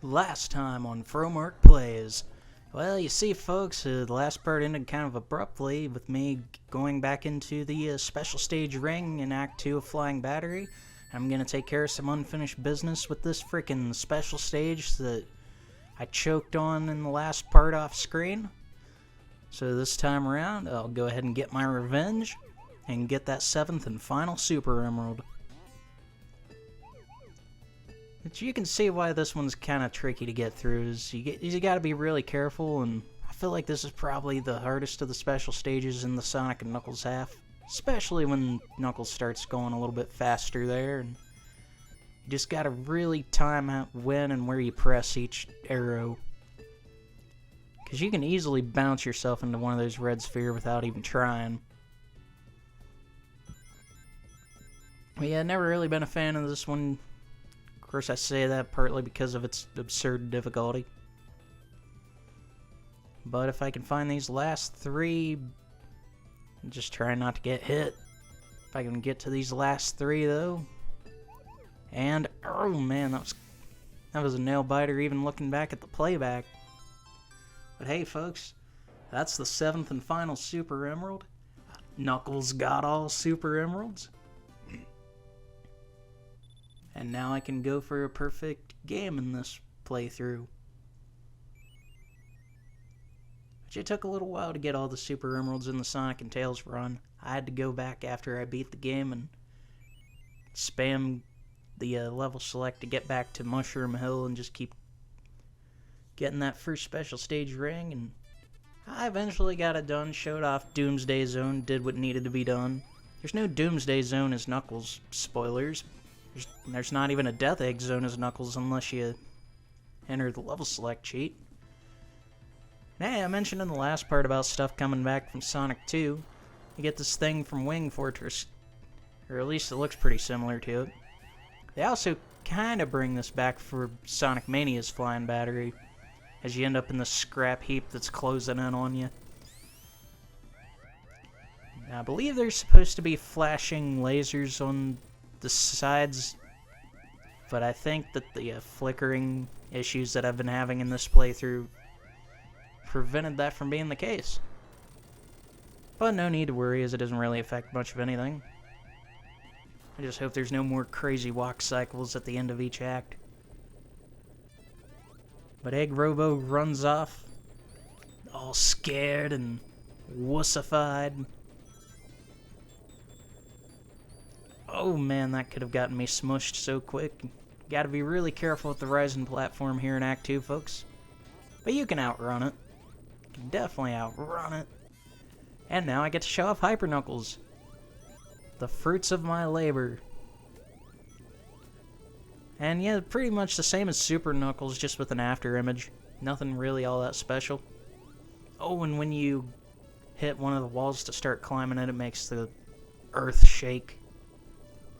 Last time on Fromark Plays. Well, you see, folks, the last part ended kind of abruptly with me going back into the special stage ring in Act 2 of Flying Battery. I'm gonna take care of some unfinished business with this freaking special stage that I choked on in the last part off screen. So this time around, I'll go ahead and get my revenge and get that 7th and final Super Emerald. But you can see why this one's kind of tricky to get through. You gotta be really careful, and I feel like this is probably the hardest of the special stages in the Sonic and Knuckles half. Especially when Knuckles starts going a little bit faster there. And you just gotta really time out when and where you press each arrow. Because you can easily bounce yourself into one of those red spheres without even trying. But yeah, never really been a fan of this one. Of course, I say that partly because of its absurd difficulty. But if I can find these last three, just try not to get hit. If I can get to these last three, though. And, oh man, that was a nail biter even looking back at the playback. But hey, folks, that's the 7th and final Super Emerald. Knuckles got all Super Emeralds. And now I can go for a perfect game in this playthrough. It took a little while to get all the Super Emeralds in the Sonic and Tails run. I had to go back after I beat the game and spam the level select to get back to Mushroom Hill and just keep getting that first special stage ring. And I eventually got it done, showed off Doomsday Zone, did what needed to be done. There's no Doomsday Zone as Knuckles, spoilers. There's not even a Death Egg Zone as Knuckles unless you enter the level select cheat. Hey, I mentioned in the last part about stuff coming back from Sonic 2. You get this thing from Wing Fortress, or at least it looks pretty similar to it. They also kind of bring this back for Sonic Mania's Flying Battery, as you end up in the scrap heap that's closing in on you. Now, I believe there's supposed to be flashing lasers on the sides, but I think that the flickering issues that I've been having in this playthrough prevented that from being the case. But no need to worry, as it doesn't really affect much of anything. I just hope there's no more crazy walk cycles at the end of each act. But Egg Robo runs off, all scared and wussified. Oh man, that could have gotten me smushed so quick. Gotta be really careful with the rising platform here in Act 2, folks. But you can outrun it. You can definitely outrun it. And now I get to show off Hyper Knuckles. The fruits of my labor. And yeah, pretty much the same as Super Knuckles, just with an after image. Nothing really all that special. Oh, and when you hit one of the walls to start climbing it, it makes the earth shake.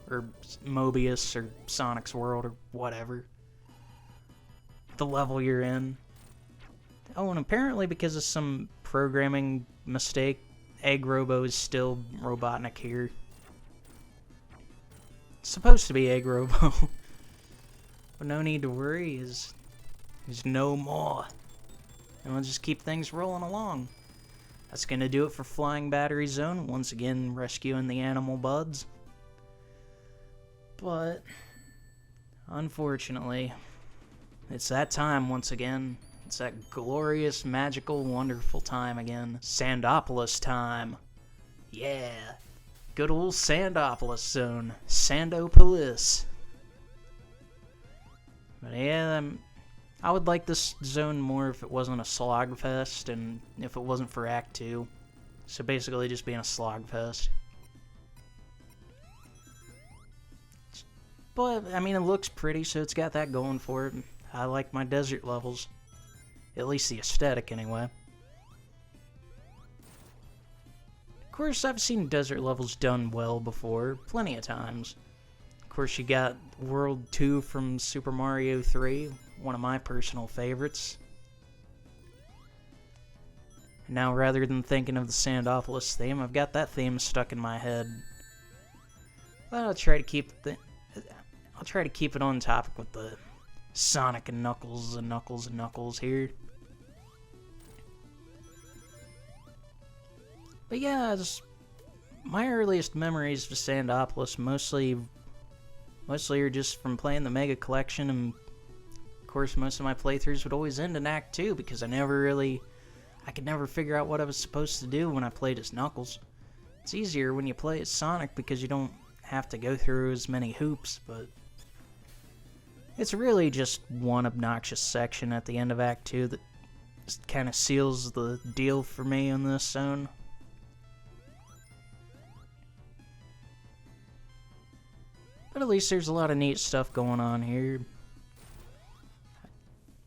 Or Mobius, or Sonic's World, or whatever. The level you're in. Oh, and apparently because of some programming mistake, Egg Robo is still Robotnik here. It's supposed to be Egg Robo. But no need to worry, there's no more. And we'll just keep things rolling along. That's gonna do it for Flying Battery Zone, once again rescuing the animal buds. But, unfortunately, it's that time once again. It's that glorious, magical, wonderful time again. Sandopolis time. Yeah. Good old Sandopolis zone. Sandopolis. But yeah, I would like this zone more if it wasn't a slogfest and if it wasn't for Act 2. So basically just being a slogfest. But, I mean, it looks pretty, so it's got that going for it. I like my desert levels. At least the aesthetic, anyway. Of course, I've seen desert levels done well before, plenty of times. Of course, you got World 2 from Super Mario 3, one of my personal favorites. Now, rather than thinking of the Sandopolis theme, I've got that theme stuck in my head. But I'll try to keep it on topic with the Sonic and Knuckles and Knuckles and Knuckles here. But yeah, my earliest memories of Sandopolis mostly are just from playing the Mega Collection, and of course most of my playthroughs would always end in Act 2 because I could never figure out what I was supposed to do when I played as Knuckles. It's easier when you play as Sonic because you don't have to go through as many hoops, but it's really just one obnoxious section at the end of Act 2 that kind of seals the deal for me in this zone. But at least there's a lot of neat stuff going on here.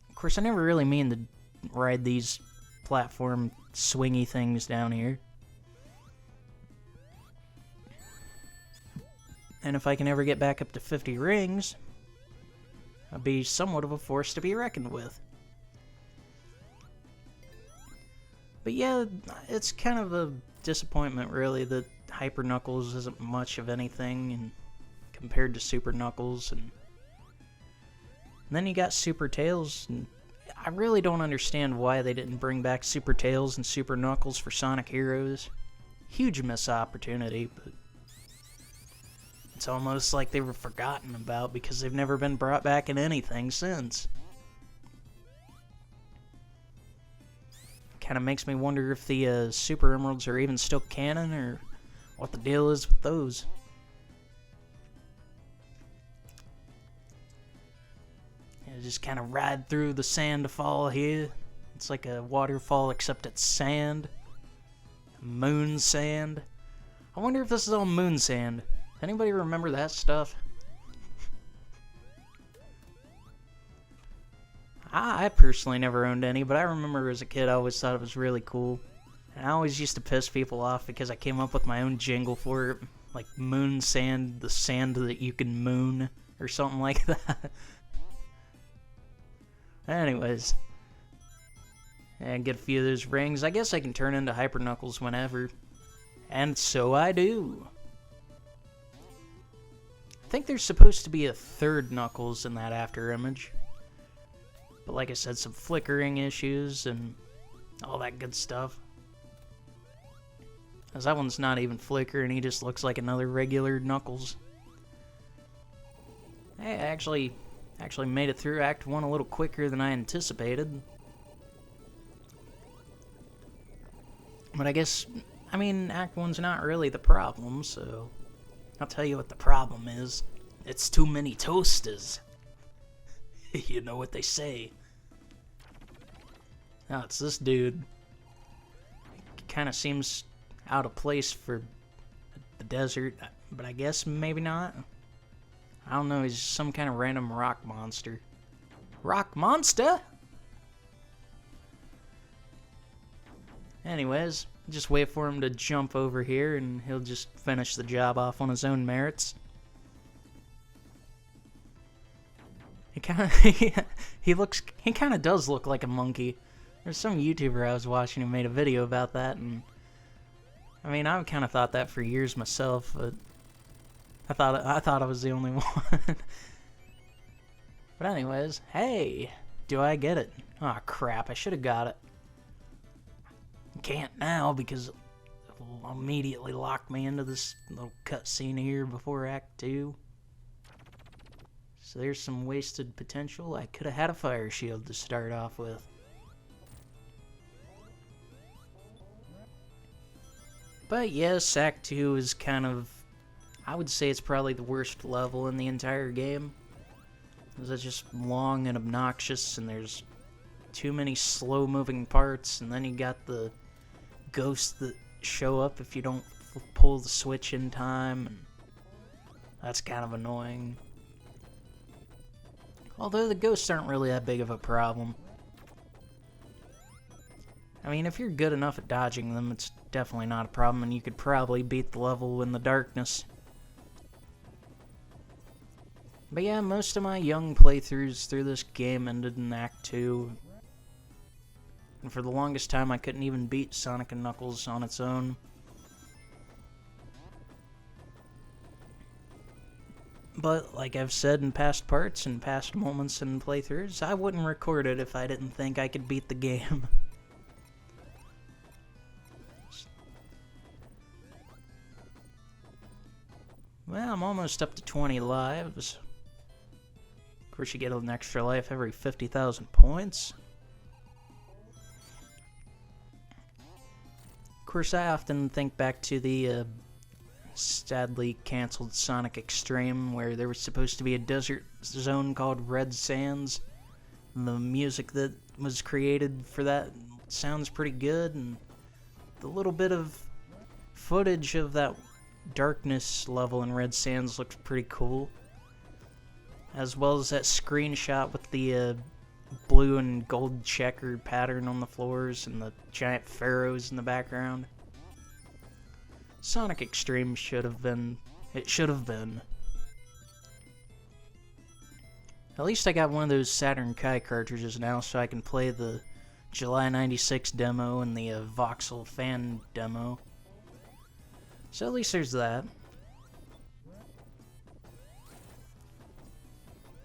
Of course, I never really mean to ride these platform swingy things down here. And if I can ever get back up to 50 rings, I'll be somewhat of a force to be reckoned with. But yeah, it's kind of a disappointment, really, that Hyper Knuckles isn't much of anything and compared to Super Knuckles. And then you got Super Tails, and I really don't understand why they didn't bring back Super Tails and Super Knuckles for Sonic Heroes. Huge missed opportunity, but it's almost like they were forgotten about because they've never been brought back in anything since. Kind of makes me wonder if the Super Emeralds are even still canon, or what the deal is with those. Just kind of ride through the sand fall here. It's like a waterfall except it's sand. Moon sand. I wonder if this is all moon sand. Anybody remember that stuff? I personally never owned any, but I remember as a kid I always thought it was really cool. And I always used to piss people off because I came up with my own jingle for it. Like moon sand, the sand that you can moon, or something like that. Anyways, and get a few of those rings. I guess I can turn into Hyper Knuckles whenever. And so I do. I think there's supposed to be a third Knuckles in that after image. But like I said, some flickering issues and all that good stuff. Because that one's not even flickering, he just looks like another regular Knuckles. Hey, I actually made it through Act 1 a little quicker than I anticipated. But I guess, Act 1's not really the problem, so I'll tell you what the problem is. It's too many toasters. You know what they say. Now it's this dude. He kind of seems out of place for the desert, but I guess maybe not. I don't know, he's some kind of random rock monster. Rock monster? Anyways, just wait for him to jump over here and he'll just finish the job off on his own merits. He kind of does look like a monkey. There's some YouTuber I was watching who made a video about that, and I've kind of thought that for years myself, but I thought I was the only one. But anyways, hey, do I get it? Aw, crap, I should have got it. Can't now because it'll immediately lock me into this little cutscene here before Act 2. So there's some wasted potential. I could have had a fire shield to start off with. But yes, Act 2 is kind of, I would say it's probably the worst level in the entire game. It's just long and obnoxious, and there's too many slow-moving parts, and then you got the ghosts that show up if you don't pull the switch in time, and that's kind of annoying. Although the ghosts aren't really that big of a problem. If you're good enough at dodging them, it's definitely not a problem, and you could probably beat the level in the darkness. But yeah, most of my young playthroughs through this game ended in Act 2. And for the longest time, I couldn't even beat Sonic and Knuckles on its own. But like I've said in past parts and past moments and playthroughs, I wouldn't record it if I didn't think I could beat the game. Well, I'm almost up to 20 lives. Of course, you get an extra life every 50,000 points. Of course, I often think back to the sadly canceled Sonic Extreme, where there was supposed to be a desert zone called Red Sands. The music that was created for that sounds pretty good, and the little bit of footage of that darkness level in Red Sands looks pretty cool, as well as that screenshot with the blue and gold checkered pattern on the floors and the giant pharaohs in the background. Sonic Extreme should have been. It should have been. At least I got one of those Saturn Kai cartridges now, so I can play the July 96 demo and the Voxel fan demo. So at least there's that.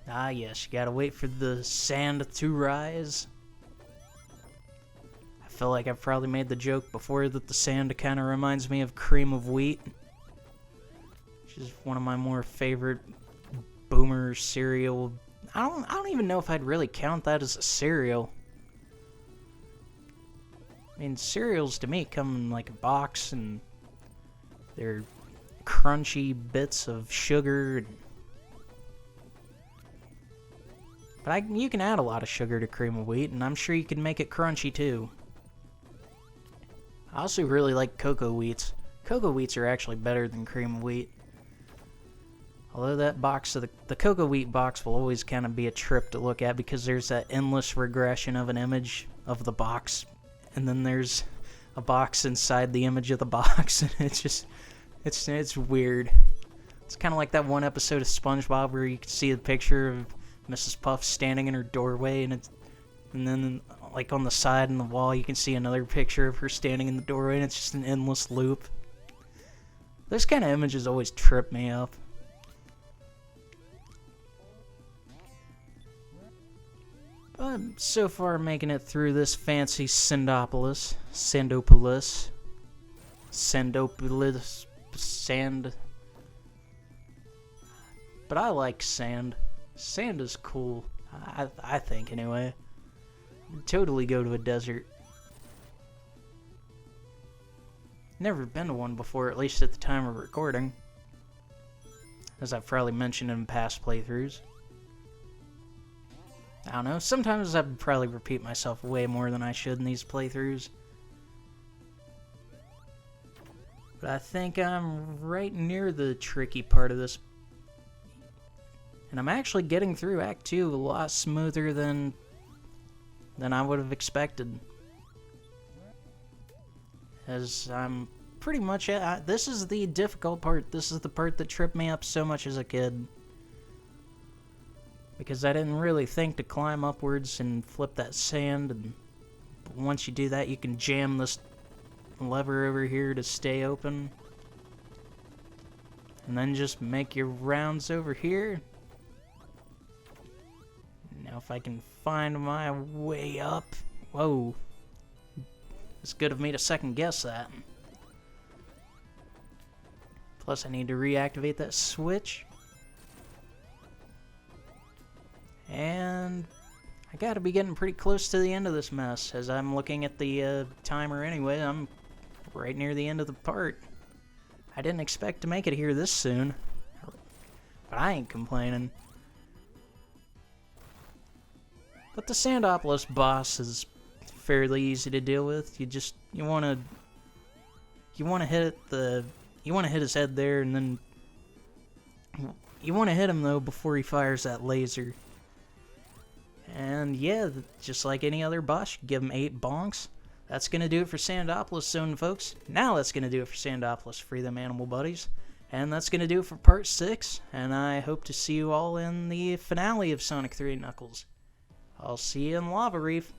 Ah yes, you gotta wait for the sand to rise. I feel like I've probably made the joke before that the sand kind of reminds me of cream of wheat, which is one of my more favorite boomer cereal. I don't even know if I'd really count that as a cereal. I mean, cereals to me come in like a box, and they're crunchy bits of sugar. But you can add a lot of sugar to cream of wheat, and I'm sure you can make it crunchy too. I also really like cocoa wheats. Cocoa wheats are actually better than cream of wheat. Although that box, the cocoa wheat box will always kind of be a trip to look at, because there's that endless regression of an image of the box, and then there's a box inside the image of the box, and it's weird. It's kind of like that one episode of SpongeBob where you can see a picture of Mrs. Puff standing in her doorway, and then like on the side in the wall you can see another picture of her standing in the doorway, and it's just an endless loop. Those kind of images always trip me up. But so far making it through this fancy Sandopolis. But I like sand. Sand is cool. I think anyway. I'd totally go to a desert. Never been to one before, at least at the time of recording, as I've probably mentioned in past playthroughs. I don't know, sometimes I probably repeat myself way more than I should in these playthroughs. But I think I'm right near the tricky part of this. And I'm actually getting through Act 2 a lot smoother than I would have expected. As I'm pretty much at... This is the difficult part. This is the part that tripped me up so much as a kid. Because I didn't really think to climb upwards and flip that sand, and once you do that you can jam this lever over here to stay open. And then just make your rounds over here. Now if I can find my way up... Whoa. It's good of me to second guess that. Plus I need to reactivate that switch. And I gotta be getting pretty close to the end of this mess. As I'm looking at the timer anyway, I'm right near the end of the part. I didn't expect to make it here this soon, but I ain't complaining. But the Sandopolis boss is fairly easy to deal with. You wanna hit his head there, and then you wanna hit him though before he fires that laser. And yeah, just like any other boss, you give him 8 bonks. That's going to do it for Sandopolis Zone, folks. Now that's going to do it for Sandopolis. Free them animal buddies. And that's going to do it for Part 6. And I hope to see you all in the finale of Sonic 3 Knuckles. I'll see you in Lava Reef.